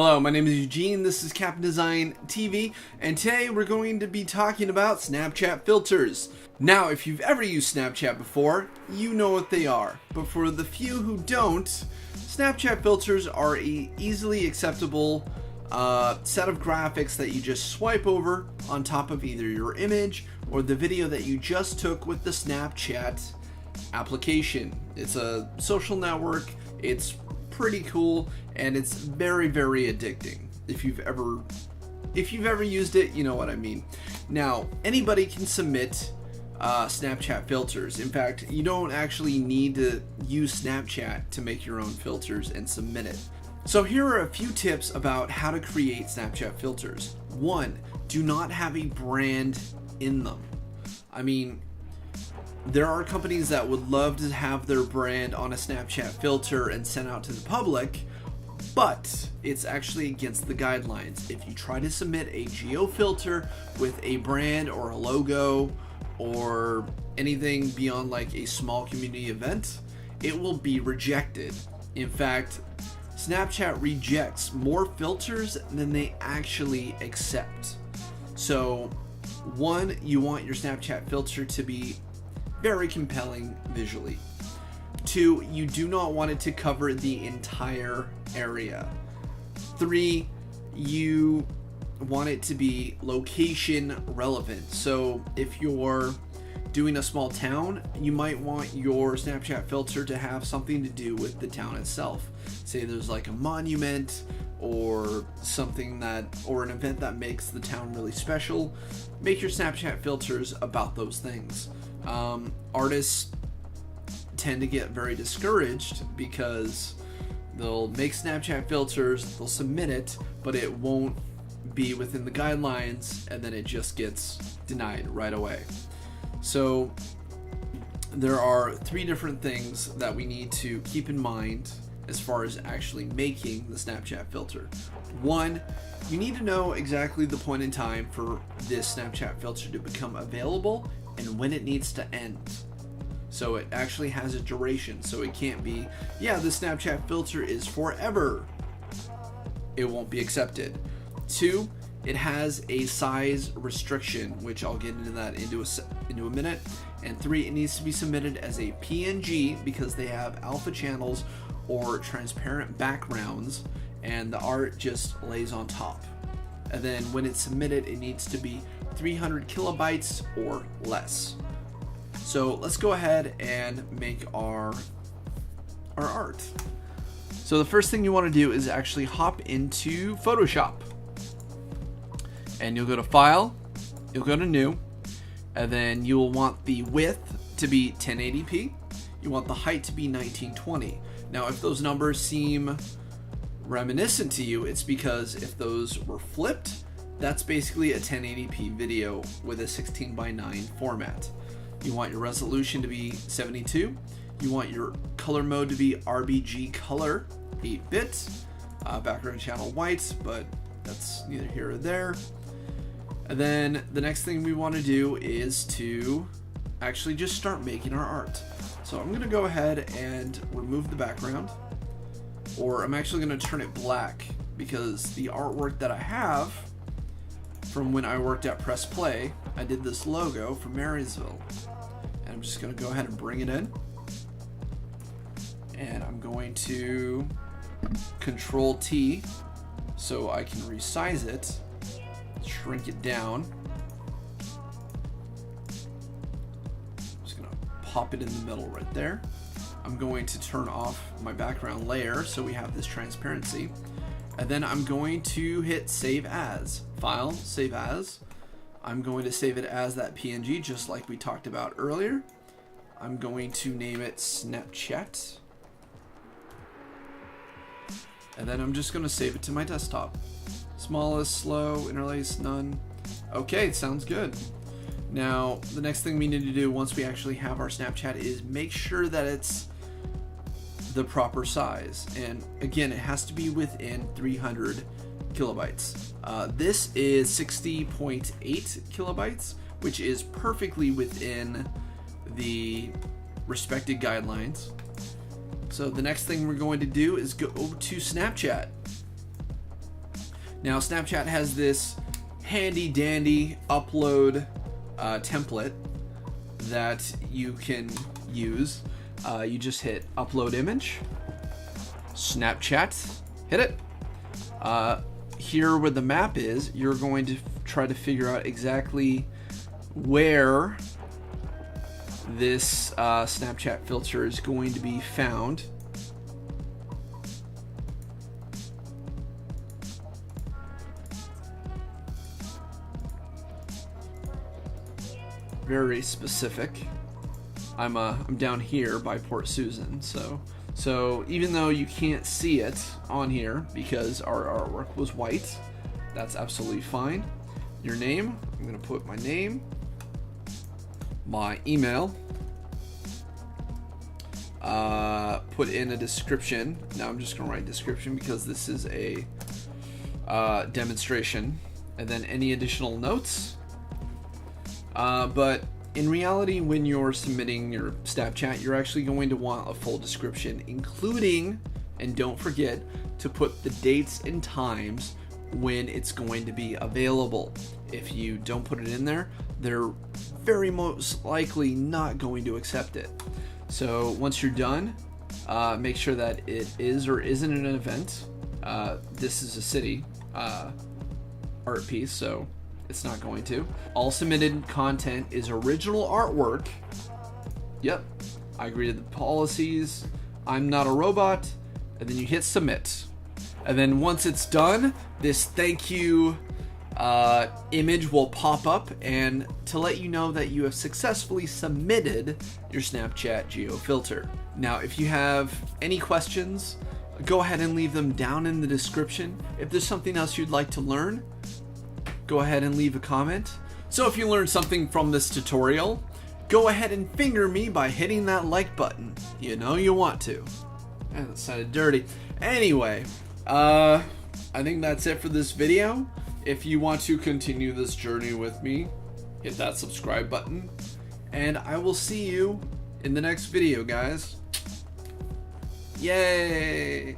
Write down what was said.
Hello, my name is Eugene, this is Capon Design TV, and today we're going to be talking about Snapchat filters. Now, if you've ever used Snapchat before, you know what they are, but for the few who don't, Snapchat filters are an easily acceptable set of graphics that you just swipe over on top of either your image or the video that you just took with the Snapchat application. It's a social network, it's pretty cool, and it's very addicting. If you've ever used it, you know what I mean. Now, anybody can submit Snapchat filters. In fact, you don't actually need to use Snapchat to make your own filters and submit it. So here are a few tips about how to create Snapchat filters. 1, do not have a brand in them. I mean, there are companies that would love to have their brand on a Snapchat filter and sent out to the public, but it's actually against the guidelines. If you try to submit a geo filter with a brand or a logo or anything beyond like a small community event, it will be rejected. In fact, Snapchat rejects more filters than they actually accept. So 1, you want your Snapchat filter to be very compelling visually. 2, you do not want it to cover the entire area. 3, you want it to be location relevant. So if you're doing a small town, you might want your Snapchat filter to have something to do with the town itself. Say there's like a monument or something or an event that makes the town really special. Make your Snapchat filters about those things. Artists tend to get very discouraged because they'll make Snapchat filters, they'll submit it, but it won't be within the guidelines, and then it just gets denied right away. So there are 3 different things that we need to keep in mind as far as actually making the Snapchat filter. 1, you need to know exactly the point in time for this Snapchat filter to become available and when it needs to end. So it actually has a duration, so it can't be, yeah, the Snapchat filter is forever. It won't be accepted. 2, it has a size restriction, which I'll get into that into a minute. And 3, it needs to be submitted as a PNG because they have alpha channels or transparent backgrounds, and the art just lays on top. And then when it's submitted, it needs to be 300 kilobytes or less. So let's go ahead and make our art. So the first thing you want to do is actually hop into Photoshop. And you'll go to File, you'll go to New, and then you'll want the width to be 1080p. You want the height to be 1920. Now, if those numbers seem reminiscent to you, it's because if those were flipped, that's basically a 1080p video with a 16:9 format. You want your resolution to be 72. You want your color mode to be RGB color, 8-bit, background channel white, but that's neither here or there. And then the next thing we want to do is to actually just start making our art. So I'm going to go ahead and remove the background, or I'm actually going to turn it black because the artwork that I have from when I worked at Press Play, I did this logo for Marysville. And I'm just going to go ahead and bring it in. And I'm going to Control T so I can resize it, shrink it down. I'm just going to pop it in the middle right there. I'm going to turn off my background layer so we have this transparency. And then I'm going to hit Save As. File, Save As. I'm going to save it as that PNG just like we talked about earlier. I'm going to name it Snapchat. And then I'm just going to save it to my desktop. Smallest, slow, interlace, none. Okay, sounds good. Now, the next thing we need to do once we actually have our Snapchat is make sure that it's the proper size. And again, it has to be within 300 kilobytes. This is 60.8 kilobytes, which is perfectly within the respected guidelines. So the next thing we're going to do is go to Snapchat. Now Snapchat has this handy dandy upload template that you can use. You just hit upload image, Snapchat, hit it. Here where the map is, you're going to try to figure out exactly where this Snapchat filter is going to be found. Very specific. I'm down here by Port Susan, so even though you can't see it on here because our artwork was white, that's absolutely fine. Your name, I'm gonna put my name, my email, put in a description. Now I'm just gonna write description because this is a demonstration, and then any additional notes. But in reality, when you're submitting your Snapchat, you're actually going to want a full description, including, and don't forget, to put the dates and times when it's going to be available. If you don't put it in there, they're very most likely not going to accept it. So once you're done, make sure that it is or isn't an event. This is a city art piece, so it's not going to. All submitted content is original artwork. Yep, I agree to the policies. I'm not a robot. And then you hit submit. And then once it's done, this thank you image will pop up and to let you know that you have successfully submitted your Snapchat geo filter. Now, if you have any questions, go ahead and leave them down in the description. If there's something else you'd like to learn, go ahead and leave a comment. So if you learned something from this tutorial, go ahead and finger me by hitting that like button. You know you want to. That sounded dirty. Anyway, I think that's it for this video. If you want to continue this journey with me, hit that subscribe button. And I will see you in the next video, guys. Yay!